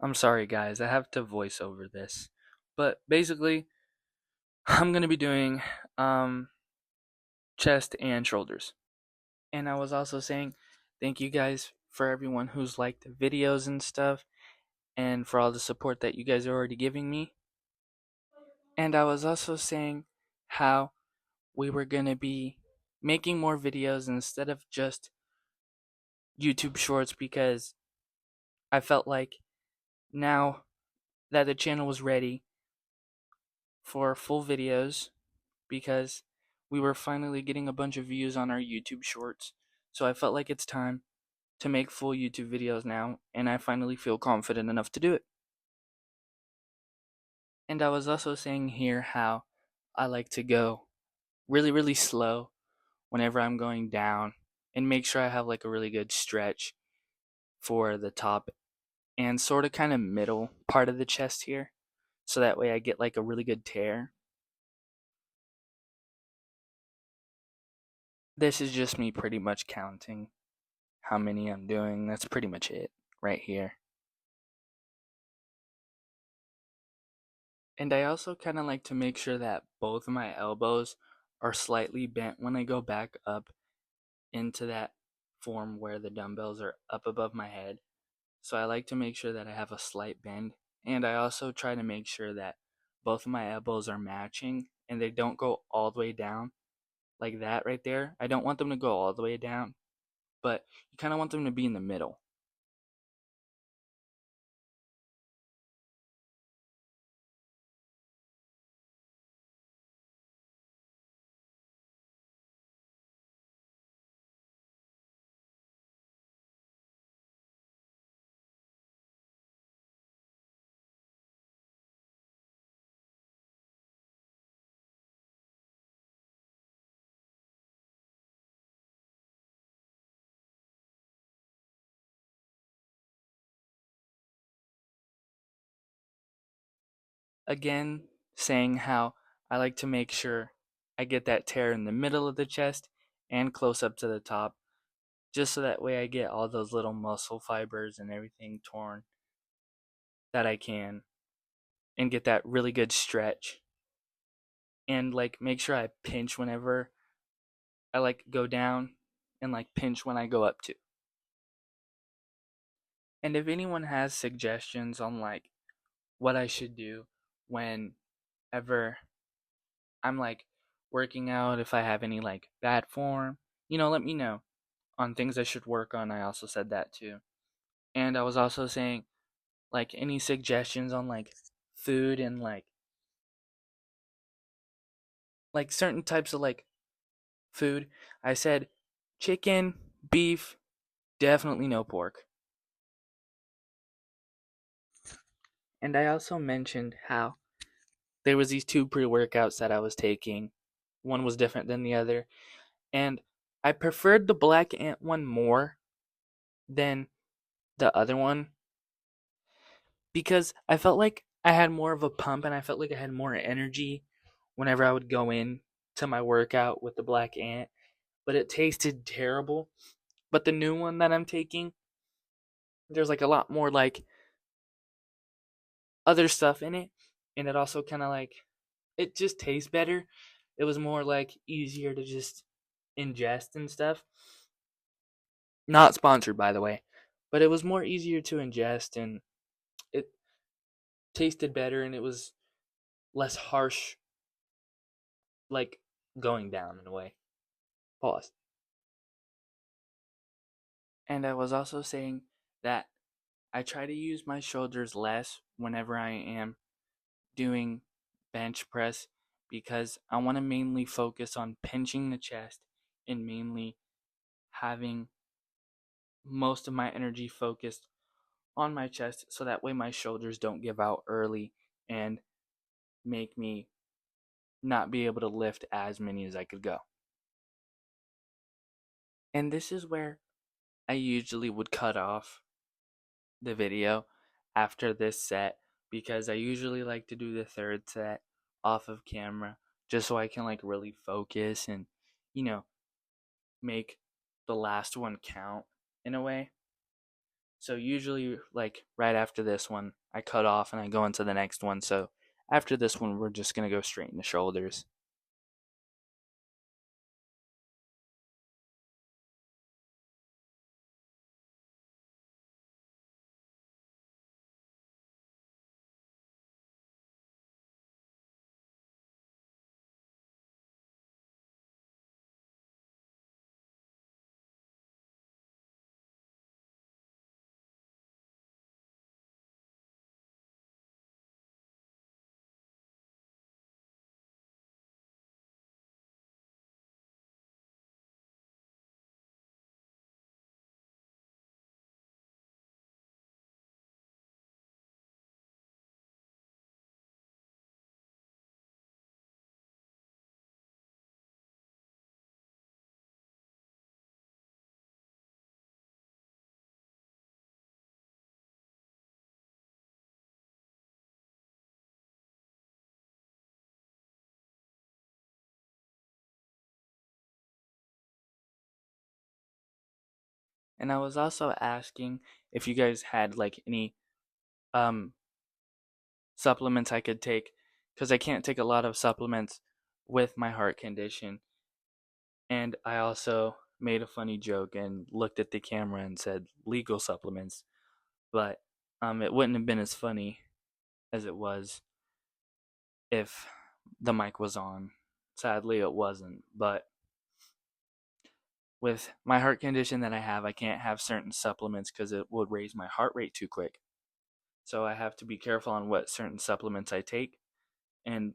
I'm sorry, guys. I have to voice over this. But basically, I'm going to be doing um, chest and shoulders. And I was also saying thank you guys for everyone who's liked the videos and stuff and for all the support that you guys are already giving me. And I was also saying how we were going to be making more videos instead of just YouTube shorts because I felt like now that the channel was ready for full videos because we were finally getting a bunch of views on our YouTube shorts. So I felt like it's time to make full YouTube videos now, and I finally feel confident enough to do it. And I was also saying here how I like to go really, really slow whenever I'm going down and make sure I have like a really good stretch for the top and sort of kind of middle part of the chest here. So that way I get like a really good tear. This is just me pretty much counting how many I'm doing. That's pretty much it right here. And I also kind of like to make sure that both of my elbows are slightly bent when I go back up into that form where the dumbbells are up above my head. So I like to make sure that I have a slight bend. And I also try to make sure that both of my elbows are matching and they don't go all the way down like that right there. I don't want them to go all the way down, but you kind of want them to be in the middle. Again, saying how I like to make sure I get that tear in the middle of the chest and close up to the top, just so that way I get all those little muscle fibers and everything torn that I can and get that really good stretch. And like make sure I pinch whenever I like go down and like pinch when I go up too. And if anyone has suggestions on like what I should do whenever I'm like working out, if I have any like bad form, let me know on things I should work on. I also said that too. And I was also saying like any suggestions on like food and like certain types of like food. I said chicken, beef, definitely no pork. And I also mentioned how there was these two pre-workouts that I was taking. One was different than the other, and I preferred the Black Ant one more than the other one because I felt like I had more of a pump and I felt like I had more energy whenever I would go in to my workout with the Black Ant, but it tasted terrible. But the new one that I'm taking, there's like a lot more like other stuff in it, and it also kind of like it just tastes better. It was more like easier to just ingest and stuff. Not sponsored, by the way, but it was more easier to ingest and it tasted better and it was less harsh, like going down in a way. Pause. And I was also saying that I try to use my shoulders less whenever I am doing bench press because I want to mainly focus on pinching the chest and mainly having most of my energy focused on my chest so that way my shoulders don't give out early and make me not be able to lift as many as I could go. And this is where I usually would cut off the video after this set because I usually like to do the third set off of camera just so I can like really focus and you know make the last one count in a way. So usually, like right after this one, I cut off and I go into the next one. So after this one, we're just gonna go straight into shoulders. And I was also asking if you guys had like any um supplements I could take because I can't take a lot of supplements with my heart condition. And I also made a funny joke and looked at the camera and said legal supplements, but it wouldn't have been as funny as it was if the mic was on. Sadly, it wasn't. But with my heart condition that I have, I can't have certain supplements because it would raise my heart rate too quick. So I have to be careful on what certain supplements I take. And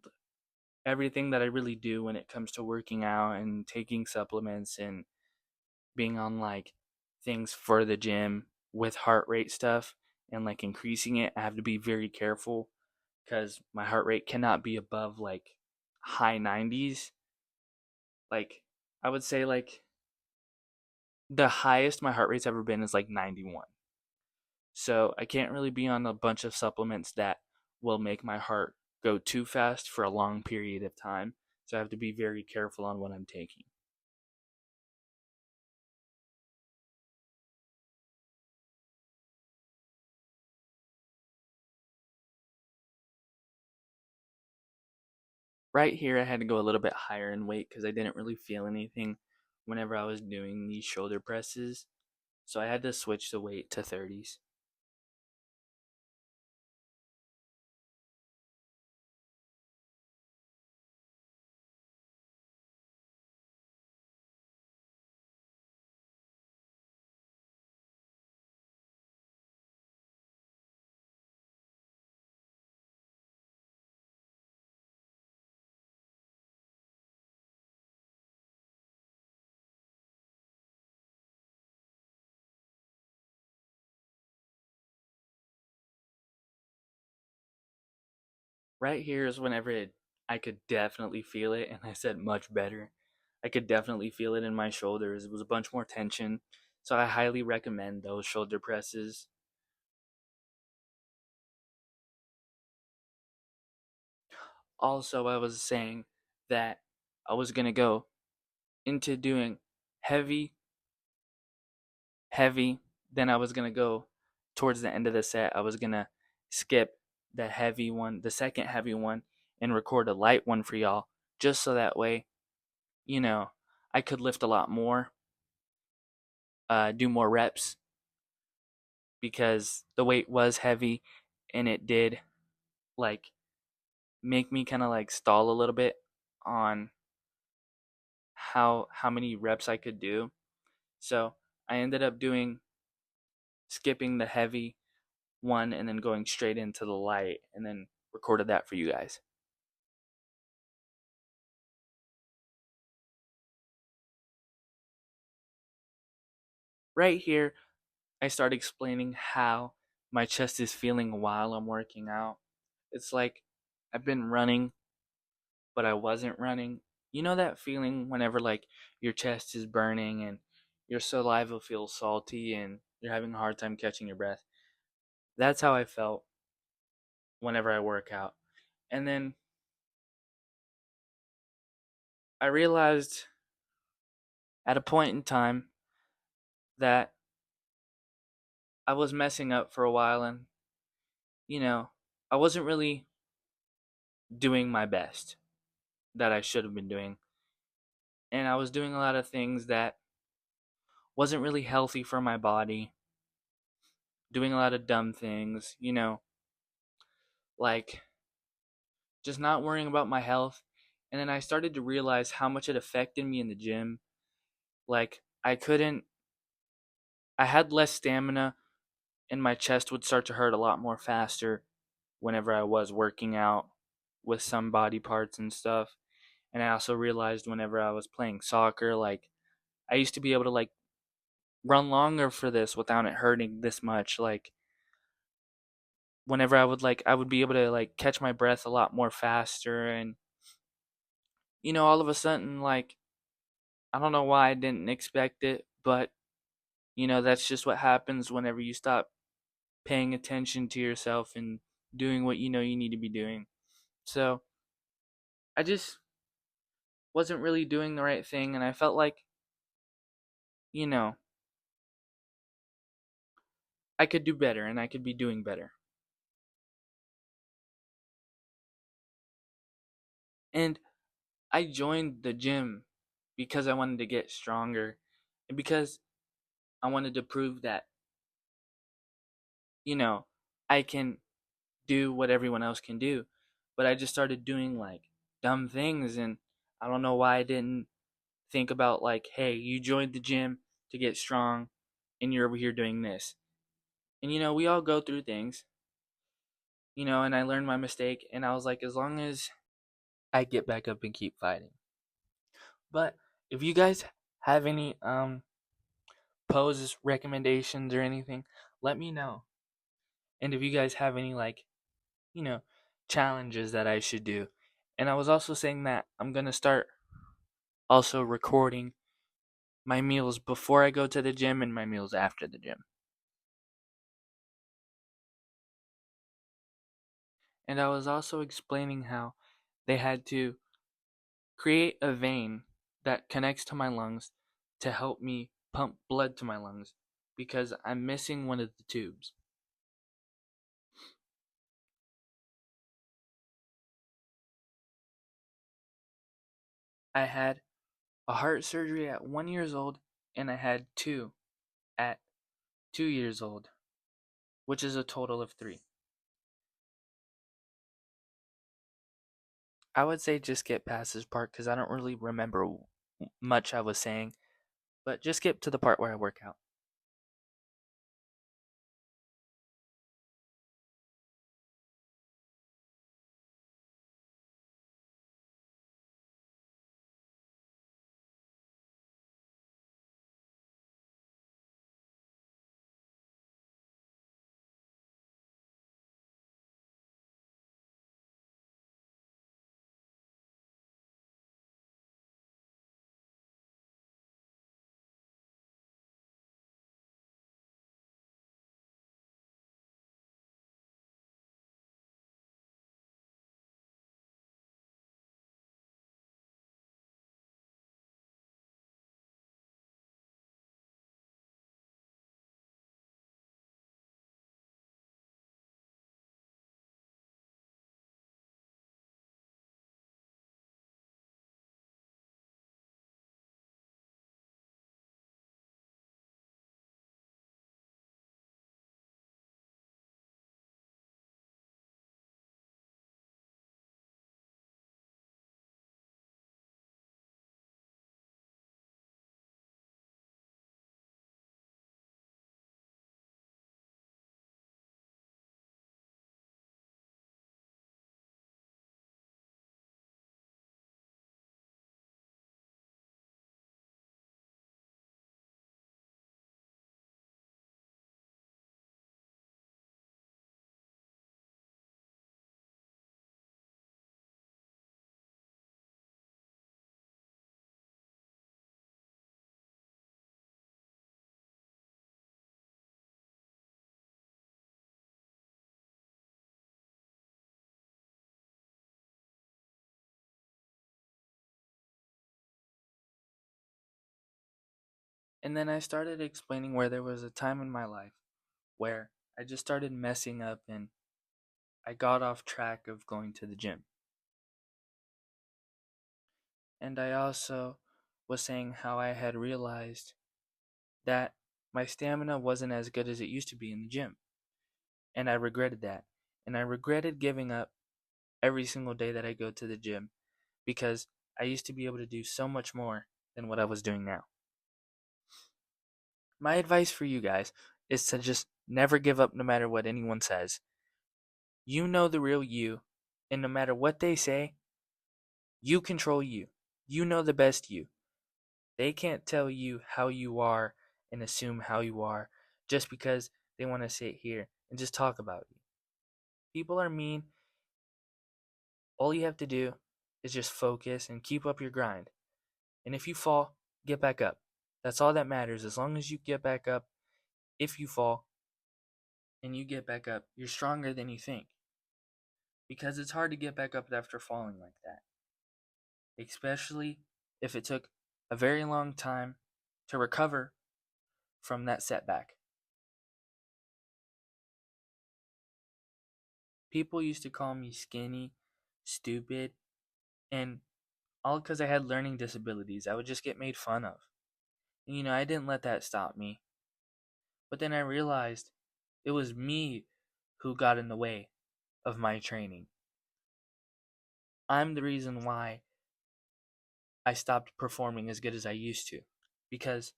everything that I really do when it comes to working out and taking supplements and being on like things for the gym with heart rate stuff and like increasing it, I have to be very careful because my heart rate cannot be above like high 90s. Like, I would say like the highest my heart rate's ever been is like 91. So I can't really be on a bunch of supplements that will make my heart go too fast for a long period of time. So I have to be very careful on what I'm taking. Right here, I had to go a little bit higher in weight because I didn't really feel anything whenever I was doing these shoulder presses. So I had to switch the weight to 30s. Right here is whenever I could definitely feel it, and I said much better. I could definitely feel it in my shoulders. It was a bunch more tension. So I highly recommend those shoulder presses. Also, I was saying that I was going to go into doing heavy, heavy. Then I was going to go towards the end of the set. I was going to skip the heavy one, the second heavy one, and record a light one for y'all, just so that way, you know, I could lift a lot more, do more reps because the weight was heavy and it did like make me kind of like stall a little bit on how many reps I could do. So I ended up doing skipping the heavy one and then going straight into the light and then recorded that for you guys. Right here, I start explaining how my chest is feeling while I'm working out. It's like I've been running, but I wasn't running. You know that feeling whenever like your chest is burning and your saliva feels salty and you're having a hard time catching your breath? That's how I felt whenever I work out. And then I realized at a point in time that I was messing up for a while, and you know, I wasn't really doing my best that I should have been doing. And I was doing a lot of things that wasn't really healthy for my body, doing a lot of dumb things, like just not worrying about my health. And then I started to realize how much it affected me in the gym. Like, I had less stamina, and my chest would start to hurt a lot more faster whenever I was working out with some body parts and stuff. And I also realized whenever I was playing soccer, like, I used to be able to, like, run longer for this without it hurting this much. Like, whenever I would be able to, like, catch my breath a lot more faster. And, all of a sudden, like, I don't know why I didn't expect it, but, that's just what happens whenever you stop paying attention to yourself and doing what you know you need to be doing. So I just wasn't really doing the right thing, and I felt like, you know, I could do better and I could be doing better. And I joined the gym because I wanted to get stronger and because I wanted to prove that, you know, I can do what everyone else can do. But I just started doing like dumb things, and I don't know why I didn't think about, like, hey, you joined the gym to get strong and you're over here doing this. And we all go through things, and I learned my mistake, and I was like, as long as I get back up and keep fighting. But if you guys have any poses, recommendations or anything, let me know. And if you guys have any, like, you know, challenges that I should do. And I was also saying that I'm going to start also recording my meals before I go to the gym and my meals after the gym. And I was also explaining how they had to create a vein that connects to my lungs to help me pump blood to my lungs because I'm missing one of the tubes. I had a heart surgery at 1 years old, and I had two at 2 years old, which is a total of three. I would say just get past this part because I don't really remember much I was saying, but just skip to the part where I work out. And then I started explaining where there was a time in my life where I just started messing up and I got off track of going to the gym. And I also was saying how I had realized that my stamina wasn't as good as it used to be in the gym. And I regretted that. And I regretted giving up every single day that I go to the gym because I used to be able to do so much more than what I was doing now. My advice for you guys is to just never give up no matter what anyone says. You know the real you, and no matter what they say, you control you. You know the best you. They can't tell you how you are and assume how you are just because they want to sit here and just talk about you. People are mean. All you have to do is just focus and keep up your grind. And if you fall, get back up. That's all that matters. As long as you get back up, if you fall and you get back up, you're stronger than you think. Because it's hard to get back up after falling like that, especially if it took a very long time to recover from that setback. People used to call me skinny, stupid, and all because I had learning disabilities. I would just get made fun of. And, I didn't let that stop me. But then I realized it was me who got in the way of my training. I'm the reason why I stopped performing as good as I used to. Because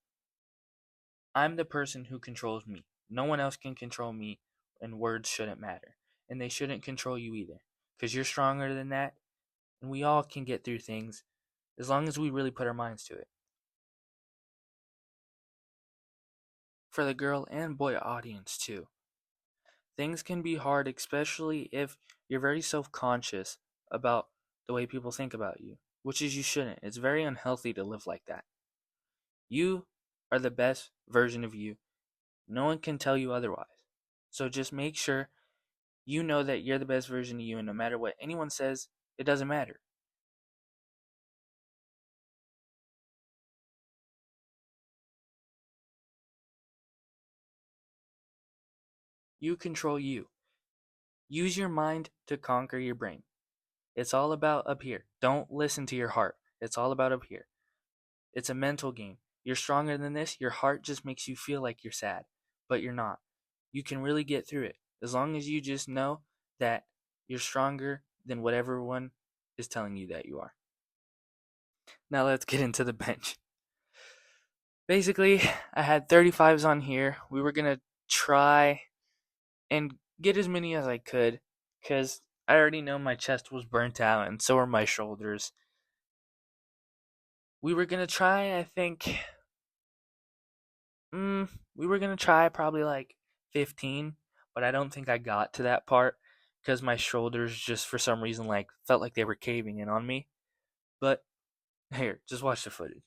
I'm the person who controls me. No one else can control me, and words shouldn't matter. And they shouldn't control you either. Because you're stronger than that, and we all can get through things as long as we really put our minds to it. For the girl and boy audience, too. Things can be hard, especially if you're very self conscious about the way people think about you, which is you shouldn't. It's very unhealthy to live like that. You are the best version of you. No one can tell you otherwise. So just make sure you know that you're the best version of you, and no matter what anyone says, it doesn't matter. You control you. Use your mind to conquer your brain. It's all about up here. Don't listen to your heart. It's all about up here. It's a mental game. You're stronger than this. Your heart just makes you feel like you're sad, but you're not. You can really get through it as long as you just know that you're stronger than what everyone is telling you that you are. Now let's get into the bench. Basically, I had 35s on here. We were going to try and get as many as I could because I already know my chest was burnt out and so are my shoulders. We were going to try, I think, we were going to try probably like 15, but I don't think I got to that part because my shoulders just for some reason like felt like they were caving in on me. But here, just watch the footage.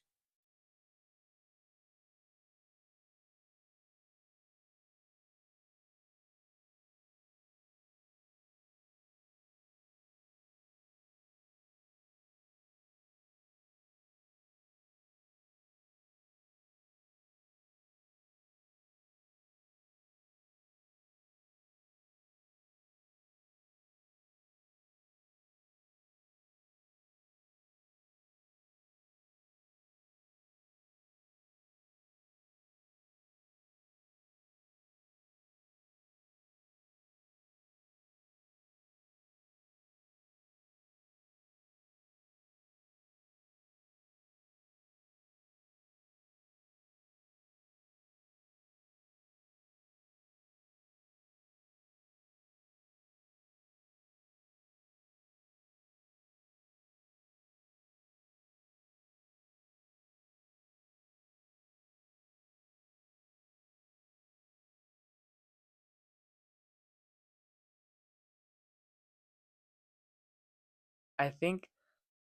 I think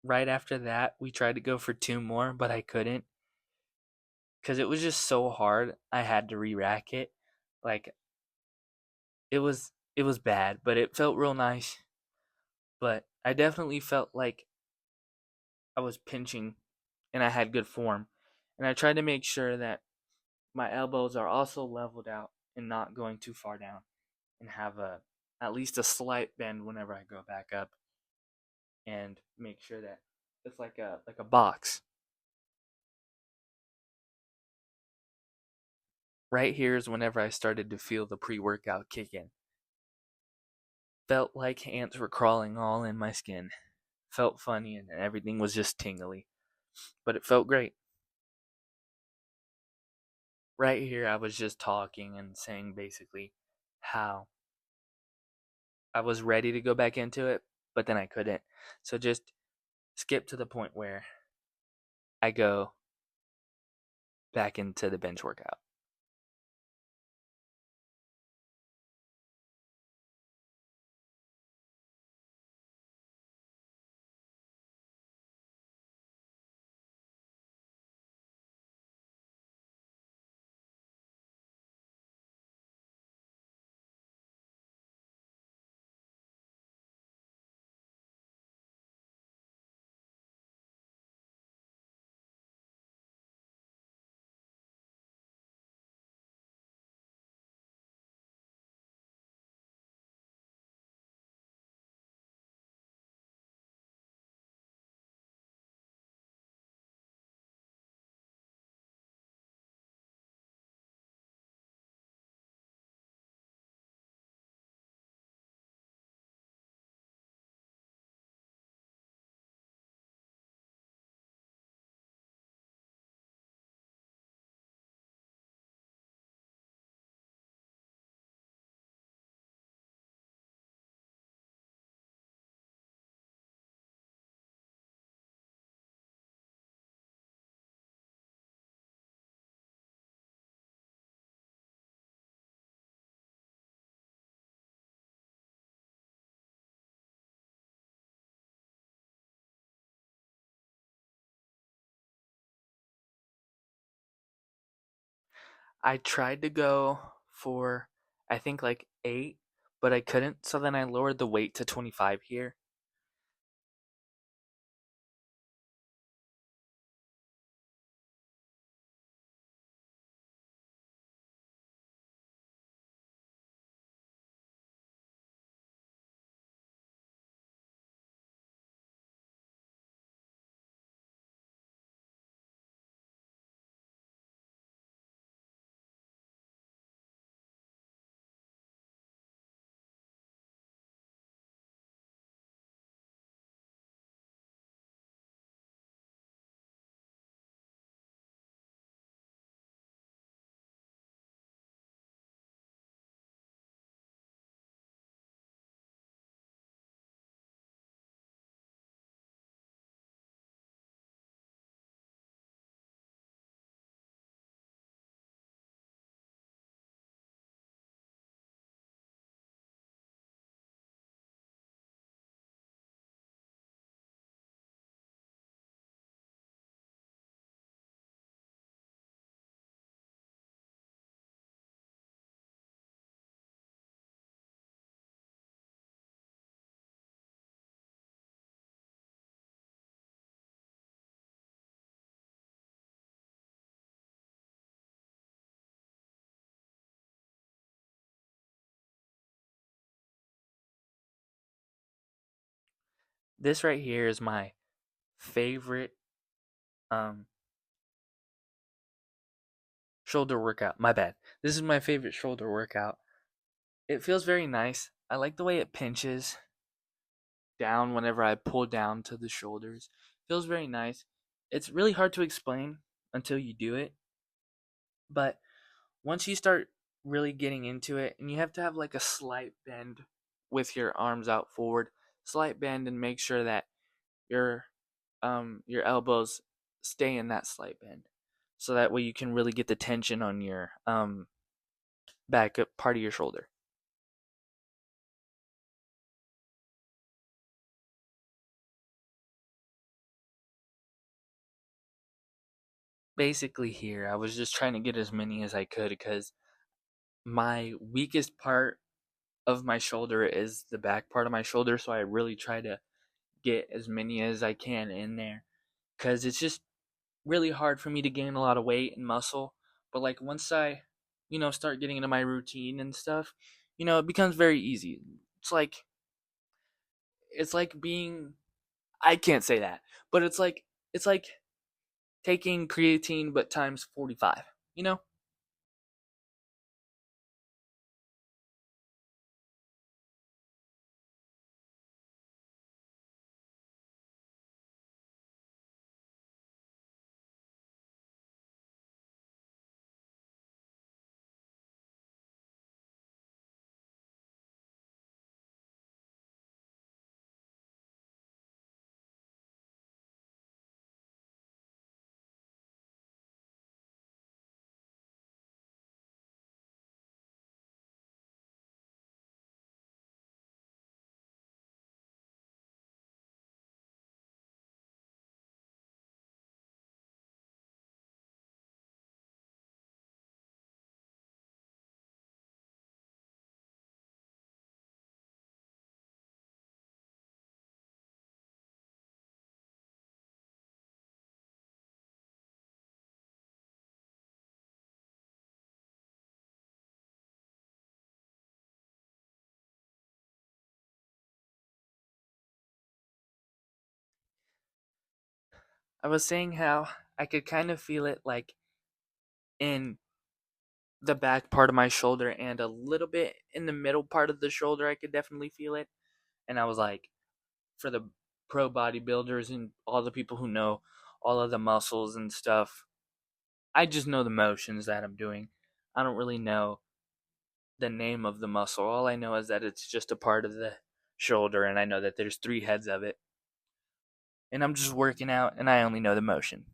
right after that, we tried to go for two more, but I couldn't because it was just so hard. I had to re-rack it. Like it was bad, but it felt real nice. But I definitely felt like I was pinching and I had good form. And I tried to make sure that my elbows are also leveled out and not going too far down, and have a at least a slight bend whenever I go back up, and make sure that it's like a box. Right here is whenever I started to feel the pre-workout kick in. Felt like ants were crawling all in my skin. Felt funny and everything was just tingly, but it felt great. Right here I was just talking and saying basically how I was ready to go back into it, but then I couldn't. So just skip to the point where I go back into the bench workout. I tried to go for I think like 8, but I couldn't, so then I lowered the weight to 25 here. This right here is my favorite um shoulder workout. My bad. This is my favorite shoulder workout. It feels very nice. I like the way it pinches down whenever I pull down to the shoulders. Feels very nice. It's really hard to explain until you do it, but once you start really getting into it, and you have to have like a slight bend with your arms out forward, slight bend, and make sure that your your elbows stay in that slight bend, so that way you can really get the tension on your back up part of your shoulder. Basically, here I was just trying to get as many as I could because my weakest part of my shoulder is the back part of my shoulder, so I really try to get as many as I can in there because it's just really hard for me to gain a lot of weight and muscle. But like once I, start getting into my routine and stuff, it becomes very easy. It's like being, I can't say that, but it's like taking creatine but times 45, you know? I was saying how I could kind of feel it like in the back part of my shoulder and a little bit in the middle part of the shoulder. I could definitely feel it. And I was like, for the pro bodybuilders and all the people who know all of the muscles and stuff, I just know the motions that I'm doing. I don't really know the name of the muscle. All I know is that it's just a part of the shoulder, and I know that there's three heads of it. And I'm just working out, and I only know the motion.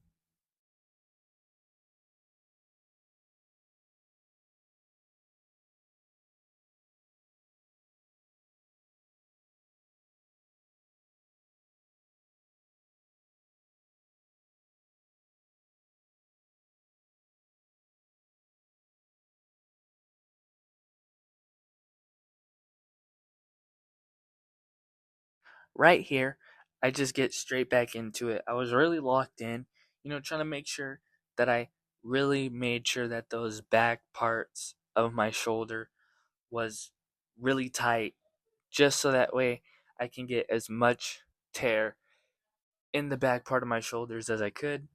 Right here, I just get straight back into it. I was really locked in, trying to make sure that I really made sure that those back parts of my shoulder was really tight, just so that way I can get as much tear in the back part of my shoulders as I could.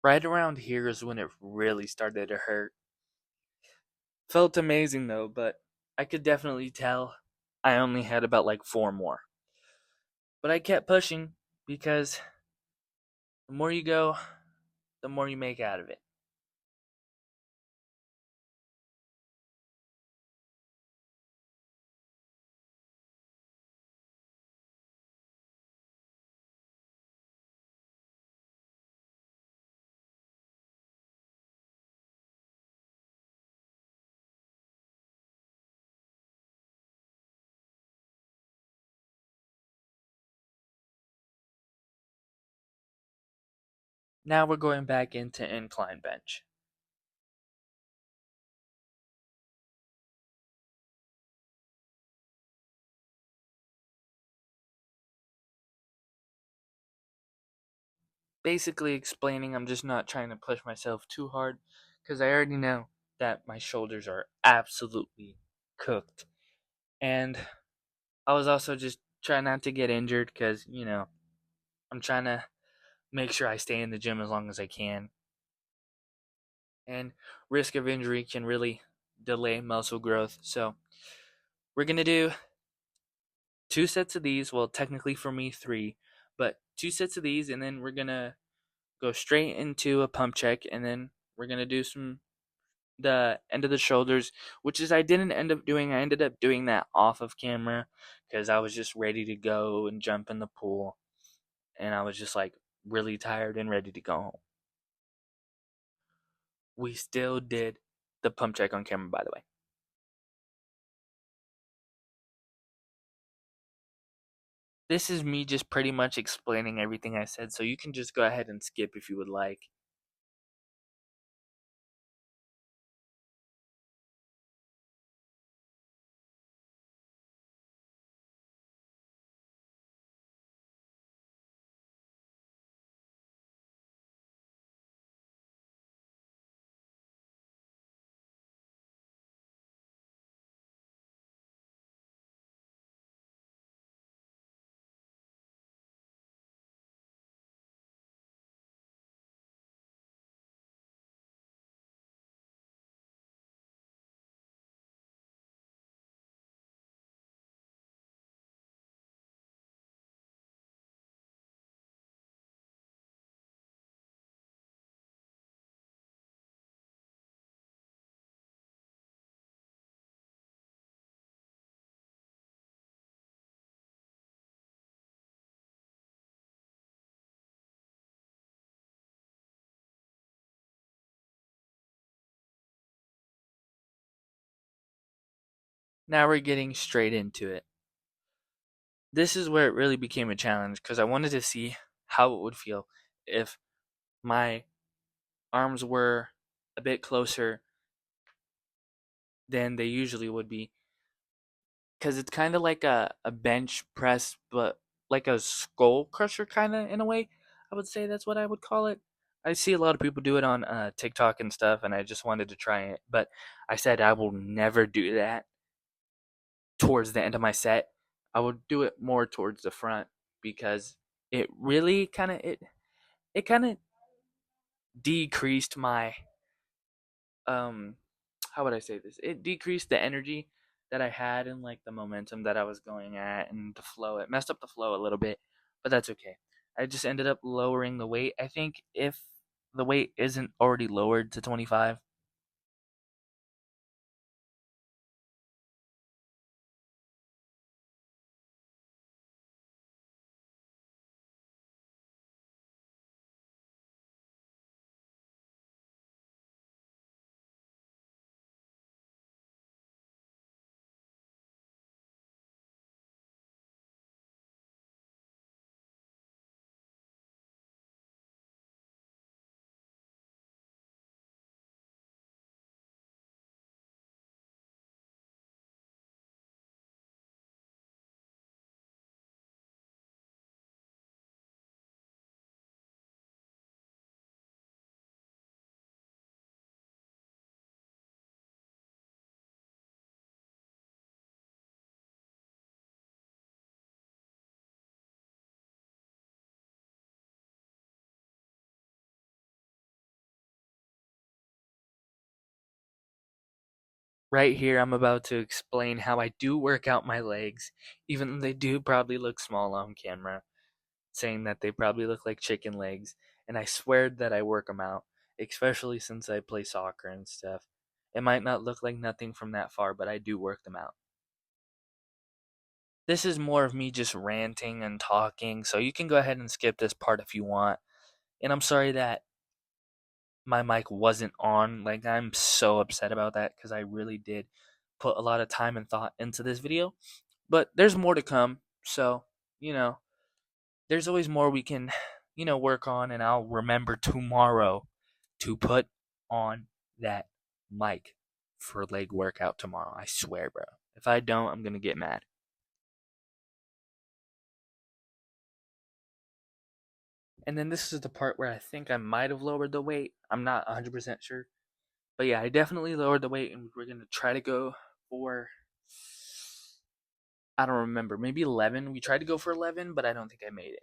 Right around here is when it really started to hurt. Felt amazing though, but I could definitely tell I only had about like four more. But I kept pushing because the more you go, the more you make out of it. Now we're going back into incline bench. Basically explaining I'm just not trying to push myself too hard because I already know that my shoulders are absolutely cooked. And I was also just trying not to get injured because, I'm trying to make sure I stay in the gym as long as I can. And risk of injury can really delay muscle growth. So we're going to do 2 sets of these. Well, technically for me, three, but 2 sets of these. And then we're going to go straight into a pump check. And then we're going to do the end of the shoulders, which is I didn't end up doing. I ended up doing that off of camera because I was just ready to go and jump in the pool. And I was just like really tired and ready to go home. We still did the pump check on camera, by the way. This is me just pretty much explaining everything I said, so you can just go ahead and skip if you would like. Now we're getting straight into it. This is where it really became a challenge because I wanted to see how it would feel if my arms were a bit closer than they usually would be. Because it's kind of like a bench press, but like a skull crusher, kind of in a way. I would say that's what I would call it. I see a lot of people do it on TikTok and stuff, and I just wanted to try it. But I said I will never do that towards the end of my set. I would do it more towards the front because it really it kind of decreased my how would I say this? It decreased the energy that I had and like the momentum that I was going at and the flow. It messed up the flow a little bit, but that's okay. I just ended up lowering the weight. I think if the weight isn't already lowered to 25. Right here, I'm about to explain how I do work out my legs, even though they do probably look small on camera, saying that they probably look like chicken legs, and I swear that I work them out, especially since I play soccer and stuff. It might not look like nothing from that far, but I do work them out. This is more of me just ranting and talking, so you can go ahead and skip this part if you want. And I'm sorry that my mic wasn't on. Like, I'm so upset about that because I really did put a lot of time and thought into this video. But there's more to come, so, you know, there's always more we can, work on, and I'll remember tomorrow to put on that mic for leg workout tomorrow. I swear, bro. If I don't, I'm going to get mad. And then this is the part where I think I might have lowered the weight. I'm not 100% sure. But yeah, I definitely lowered the weight, and we're gonna try to go for, I don't remember, maybe 11. We tried to go for 11, but I don't think I made it.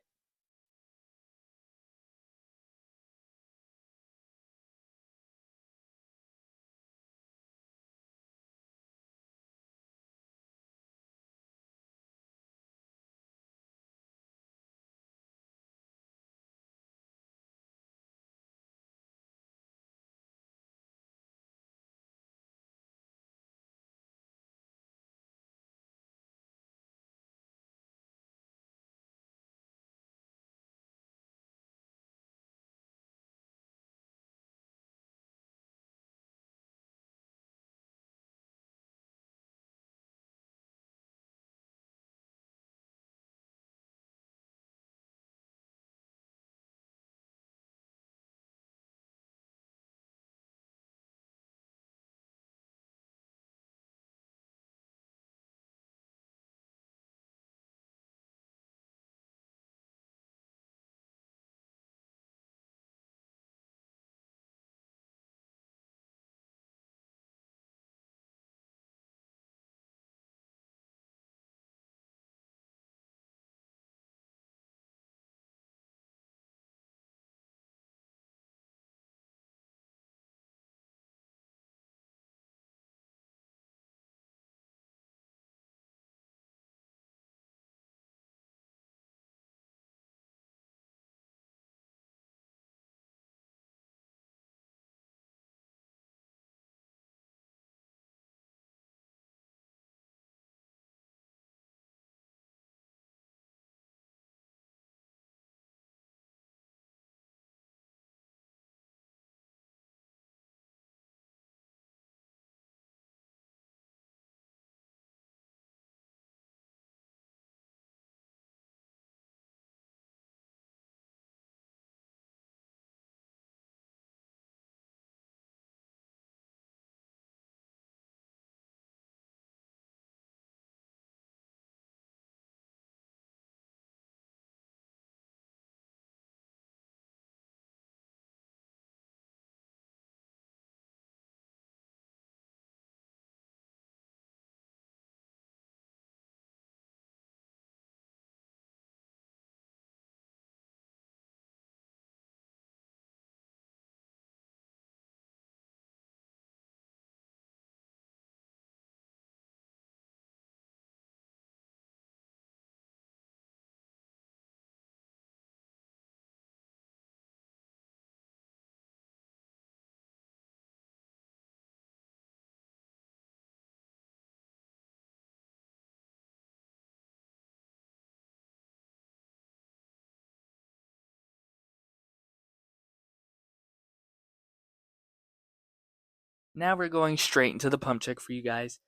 Now we're going straight into the pump check for you guys.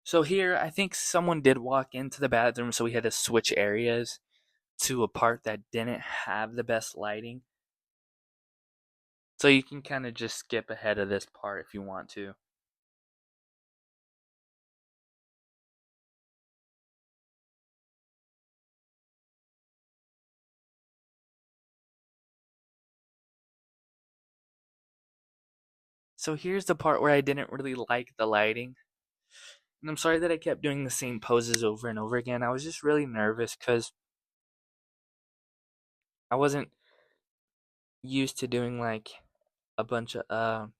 So here, I think someone did walk into the bathroom, so we had to switch areas to a part that didn't have the best lighting. So you can kind of just skip ahead of this part if you want to. So here's the part where I didn't really like the lighting. And I'm sorry that I kept doing the same poses over and over again. I was just really nervous because I wasn't used to doing like a bunch of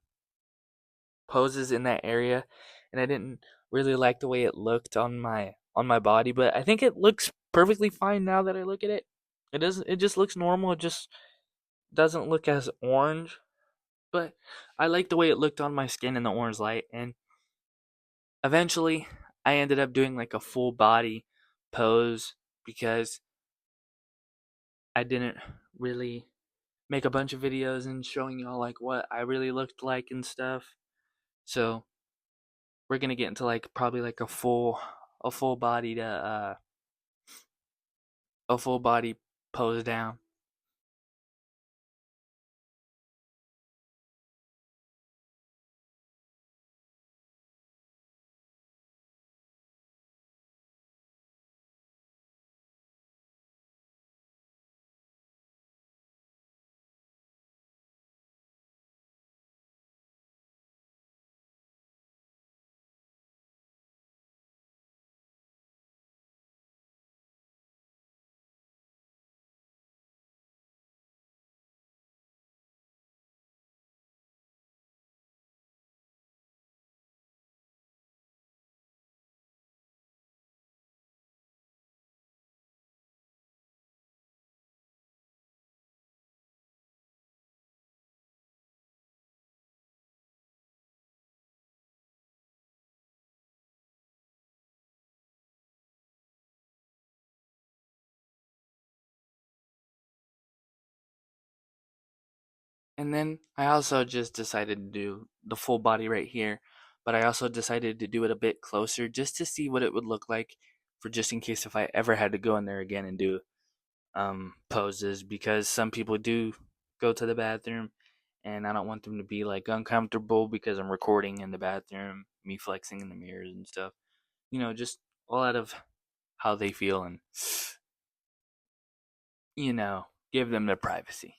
poses in that area, and I didn't really like the way it looked on my body. But I think it looks perfectly fine now that I look at it. It doesn't. It just looks normal. It just doesn't look as orange. But I like the way it looked on my skin in the orange light, and eventually I ended up doing like a full body pose because I didn't really make a bunch of videos and showing y'all like what I really looked like and stuff. So we're gonna get into like probably like a full body to a full body pose down. And then I also just decided to do the full body right here, but I also decided to do it a bit closer just to see what it would look like for just in case if I ever had to go in there again and do poses, because some people do go to the bathroom and I don't want them to be like uncomfortable because I'm recording in the bathroom, me flexing in the mirrors and stuff. Just all out of how they feel and give them their privacy.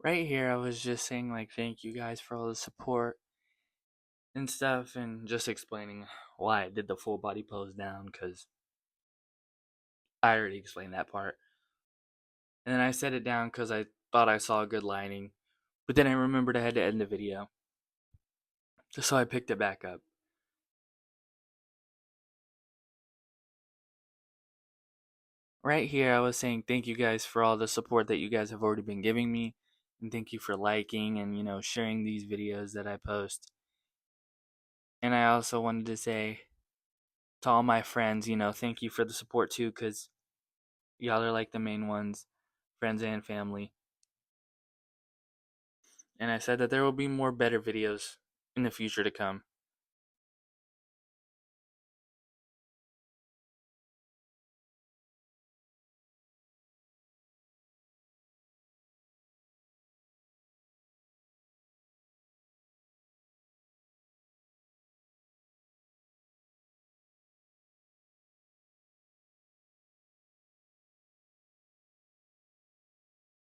Right here, I was just saying, like, thank you guys for all the support and stuff, and just explaining why I did the full body pose down, because I already explained that part. And then I set it down because I thought I saw a good lighting, but then I remembered I had to end the video, so I picked it back up. Right here, I was saying thank you guys for all the support that you guys have already been giving me, and thank you for liking and, sharing these videos that I post. And I also wanted to say to all my friends, thank you for the support too, because y'all are like the main ones, friends and family. And I said that there will be more better videos in the future to come.